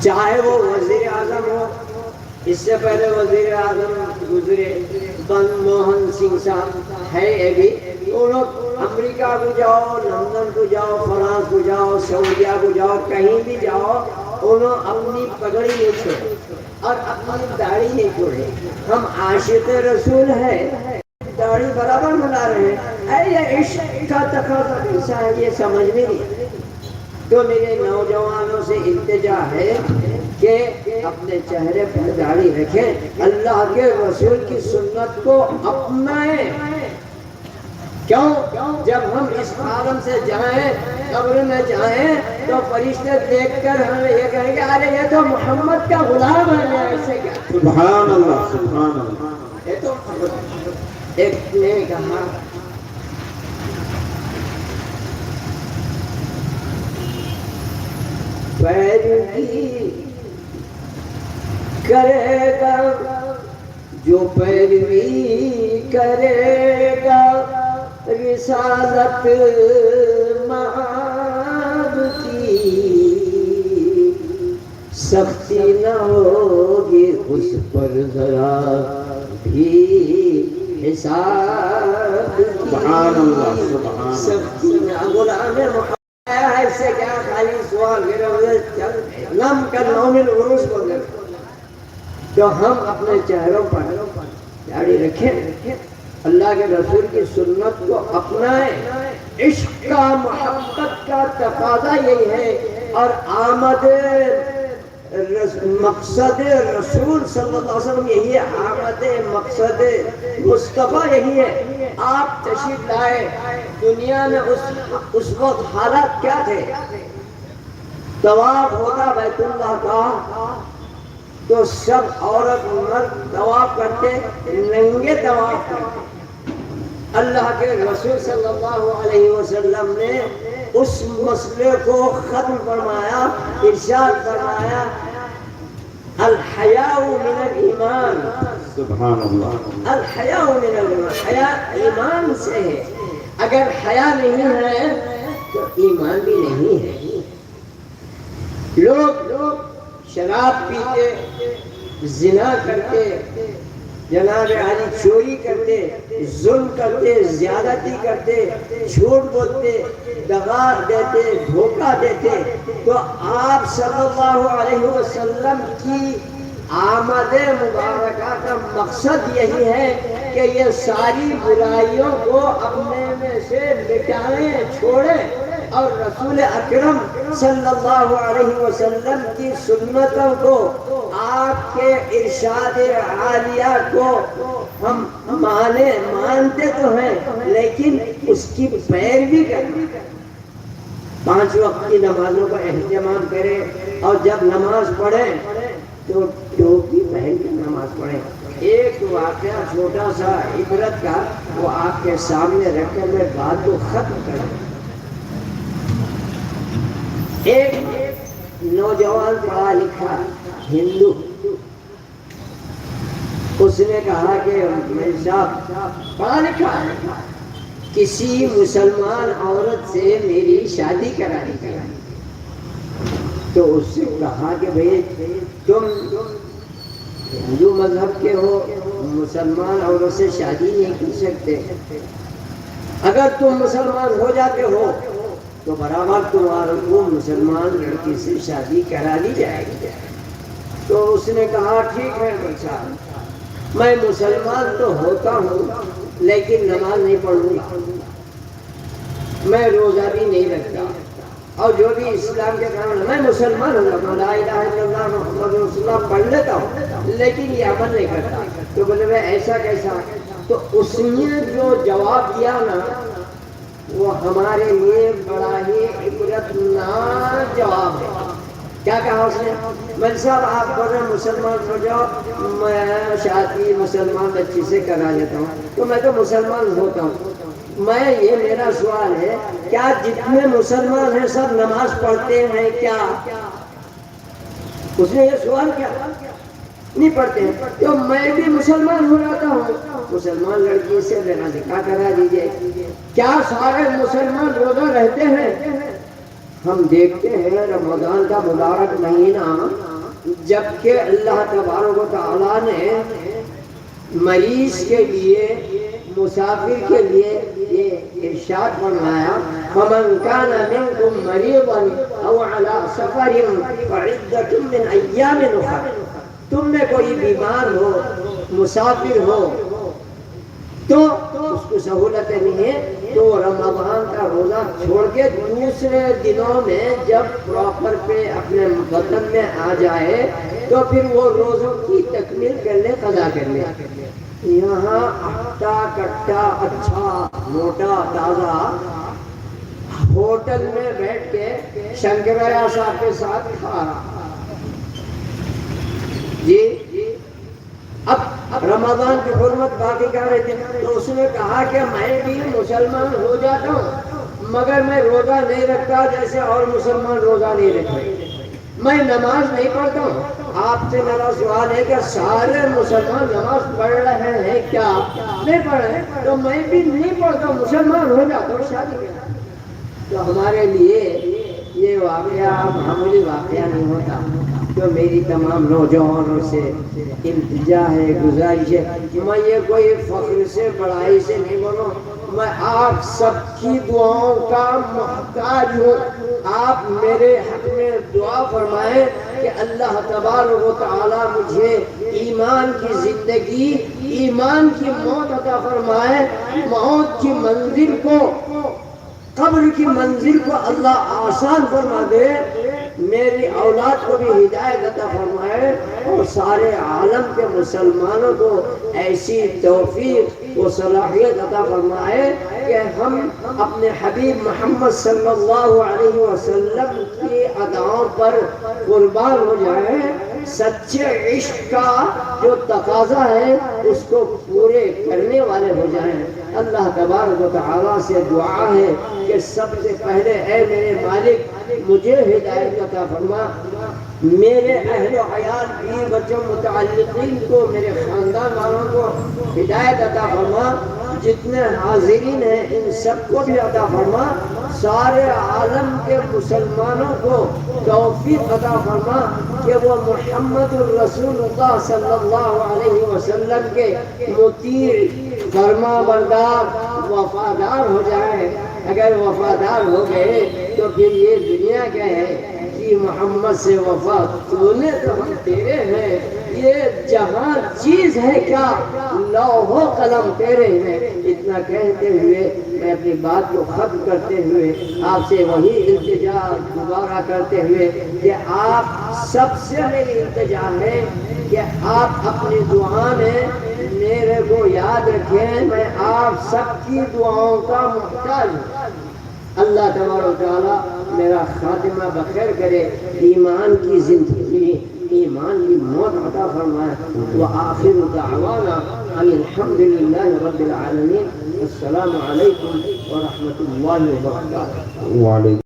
چاہے وہ وزیر اعظم ہو، اس سے پہلے وزیر اعظم گزرے منموہن سنگھ صاحب ہے ابھی، وہ لوگ امریکہ کو جاؤ، لندن کو جاؤ، فرانس کو جاؤ، سعودیہ کو جاؤ، کہیں بھی جاؤ، انہوں اپنی پگڑی نہیں چھوڑے اور اپنی داڑھی نہیں چھوڑے۔ ہم عاشق رسول ہیں، داڑھی برابر بنا رہے ہیں، یہ عشق کا تقاضا کیسا ہے یہ سمجھ میں نہیں۔ تو میرے نوجوانوں سے التجا ہے کہ اپنے چہرے پر داڑھی رکھیں، اللہ کے رسول کی سنت کو اپنائیں۔ کیوں؟ جب ہم اس عالم سے جائیں، قبر میں جائیں، تو فرشتے دیکھ کر ہمیں یہ کہیں گے ارے یہ تو محمد کا غلام ہے، ایسے کیا؟ سبحان اللہ، سبحان اللہ۔ یہ تو ایک نے کہا پیروی کرے گا جو پیروی کرے گا رسالت مآب کی، سختی نہ ہوگی اس پر ذرا بھی حساب کی۔ سبحان اللہ، سبحان اللہ۔ سختی نہ، غلام محمد اس سے کیا خالی سوال لم کر نوم العروس کو دے۔ تو ہم اپنے چہروں پر داڑھی رکھیں، اللہ کے رسول کی سنت کو اپنائیں۔ عشق کا، محبت کا تقاضا یہی ہے، اور آمد مقصد رسول صلی اللہ علیہ وسلم یہی ہے، آمد مقصد مصطفیٰ یہی ہے۔ آپ تشریف لائے دنیا میں، اس وقت حالات کیا تھے؟ طواف ہوتا بیت اللہ کا تو سب عورت مرد طواف کرتے، ننگے طواف کرتے۔ اللہ کے رسول صلی اللہ علیہ وسلم نے اس مسئلے کو ختم فرمایا، ارشاد فرمایا الحیاء من الایمان۔ سبحان اللہ۔ الحیاء من الایمان، حیا ایمان سے ہے، اگر حیا نہیں ہے تو ایمان بھی نہیں ہے۔ لوگ شراب پیتے، زنا کرتے، جناب علی چوری کرتے، ظلم کرتے، زیادتی کرتے، جھوٹ بولتے، دغا دیتے، دھوکہ دیتے، تو آپ صلی اللہ علیہ وسلم کی آمد مبارکہ کا مقصد یہی ہے کہ یہ ساری برائیوں کو اپنے میں سے مٹائیں، چھوڑیں، اور رسول اکرم صلی اللہ علیہ وسلم کی سنتوں کو، آپ کے ارشاد عالیہ کو ہم مانتے تو ہیں، لیکن اس کی پیروی کریں۔ 5 وقت کی نمازوں کا اہتمام کریں، اور جب نماز پڑھیں تو ٹوپی پہن کر نماز پڑھیں۔ ایک واقعہ چھوٹا سا عبرت کا، وہ آپ کے سامنے رکھ کر میں بات کو ختم کروں۔ ایک نوجوان پڑھا لکھا ہندو، اس نے کہا کہ میں صاحب پڑھا لکھا، کسی مسلمان عورت سے میری شادی کرانی چاہیے۔ تو اس سے کہا کہ بھئی تم ہندو مذہب کے ہو، مسلمان عورت سے شادی نہیں کر سکتے، اگر تم مسلمان ہو جاتے ہو تو برابر تمہارے کو مسلمان لڑکی سے شادی کرا دی جائے گی۔ تو اس نے کہا ٹھیک ہے بچہ، میں مسلمان تو ہوتا ہوں لیکن نماز نہیں پڑھوں گا، میں روزہ بھی نہیں رکھتا، اور جو بھی اسلام کے کام ہے، میں مسلمان ہوں گا، لا الہ الا اللہ محمد رسول اللہ پڑھ لیتا ہوں لیکن یہ عمل نہیں کرتا۔ تو بولے میں ایسا کیسا؟ تو اس نے جو جواب دیا نا، وہ ہمارے لیے بڑا ہی عبرتناک جواب ہے۔ کیا کہا اس نے؟ مل صاحب آپ بولے مسلمان ہو جاؤ، میں شادی مسلمان بچی سے کرا لیتا ہوں، تو میں تو مسلمان ہوتا ہوں۔ یہ میرا سوال ہے، کیا جتنے مسلمان ہیں سب نماز پڑھتے ہیں کیا؟ اس نے یہ سوال کیا؟ نہیں پڑھتے ہیں۔ تو میں بھی مسلمان ہو جاتا ہوں، مسلمان لڑکی سے میرا نکاح کرا دیجئے۔ کیا سارے مسلمان روزہ رہتے ہیں؟ ہم دیکھتے ہیں رمضان کا مبارک مہینہ جبکہ اللہ تبارک و تعالیٰ نے مریض کے لیے، مسافر کے لیے یہ ارشاد فرمایا فَمَنْ كَانَ مِنْكُمْ مَرِيضًا أَوْ عَلَى سَفَرٍ فَعِدَّةٌ مِّنْ أَيَّامٍ أُخَرَ، تم میں کوئی بیمار ہو، مسافر ہو تو اس کو سہولت نہیں ہے تو رمضان کا روزہ چھوڑ کے دوسرے دنوں میں جب پراپر پہ اپنے وطن میں آ جائے تو پھر وہ روزوں کی تکمیل کر لے، قضا کر لے۔ یہاں اٹا کٹا اچھا موٹا تازہ ہوٹل میں بیٹھ کے شنکریا صاحب کے ساتھ کھا رہا جی۔ اب رمضان کی حرمت باقی کر رہے تھے تو اس نے کہا کہ میں بھی مسلمان ہو جاتا ہوں مگر میں روزہ نہیں رکھتا جیسے اور مسلمان روزہ نہیں رکھتے، میں نماز نہیں پڑھتا ہوں۔ آپ سے میرا سوال ہے کہ سارے مسلمان نماز پڑھ رہے ہیں کیا؟ نہیں پڑھ رہے تو میں بھی نہیں پڑھتا ہوں، مسلمان ہو جاتا ہوں، شادی کرتا ہوں۔ تو ہمارے لیے یہ واقعہ معمولی واقعہ نہیں ہوتا۔ تو میری تمام نوجوانوں سے التجا ہے، گزارش ہے، میں یہ کوئی فخر سے بڑائی سے نہیں بولوں، میں آپ سب کی دعاؤں کا محتاج ہوں۔ آپ میرے حق میں دعا فرمائیں کہ اللہ تبارک و تعالی مجھے ایمان کی زندگی، ایمان کی موت عطا فرمائے، موت کی منزل کو، قبر کی منزل کو اللہ آسان فرما دے، میری اولاد کو بھی ہدایت عطا فرمائے اور سارے عالم کے مسلمانوں کو ایسی توفیق و صلاحیت عطا فرمائے کہ ہم اپنے حبیب محمد صلی اللہ علیہ وسلم کی اداؤں پر قربان ہو جائیں، سچے عشق کا جو تقاضا ہے اس کو پورے کرنے والے ہو جائیں۔ اللہ تبارک و تعالیٰ سے دعا ہے کہ سب سے پہلے اے میرے مالک مجھے ہدایت عطا فرما، میرے اہل و عیال بھی بچوں متعلقین کو، میرے خاندان والوں کو ہدایت عطا فرما، جتنے حاضرین ہیں ان سب کو بھی عطا فرما، سارے عالم کے مسلمانوں کو توفیق عطا فرما کہ وہ محمد الرسول اللہ صلی اللہ علیہ وسلم کے مطیع، فرما بردار، وفادار ہو جائیں۔ اگر وفادار ہو گئے تو پھر یہ دنیا کیا ہے کہ محمد سے وفا تو نے تو ہم تیرے ہیں، یہ جہاں چیز ہے کیا، لوح و قلم تیرے ہیں۔ اتنا کہتے ہوئے میں اپنی بات کو ختم کرتے ہوئے آپ سے وہی التجا دوبارہ کرتے ہوئے کہ آپ سب سے میری التجا ہے کہ آپ اپنی دعا میں میرے کو یاد رکھیں، میں آپ سب کی دعاؤں کا محتاج ہوں۔ اللہ تبارک و تعالیٰ میرا خاتمہ بخیر کرے، ایمان کی زندگی، ایمان کی موت عطا فرمائے۔ وآخر دعوانا ان الحمد للہ رب العالمین۔ السلام علیکم ورحمۃ اللہ وبرکاتہ۔ وعلیکم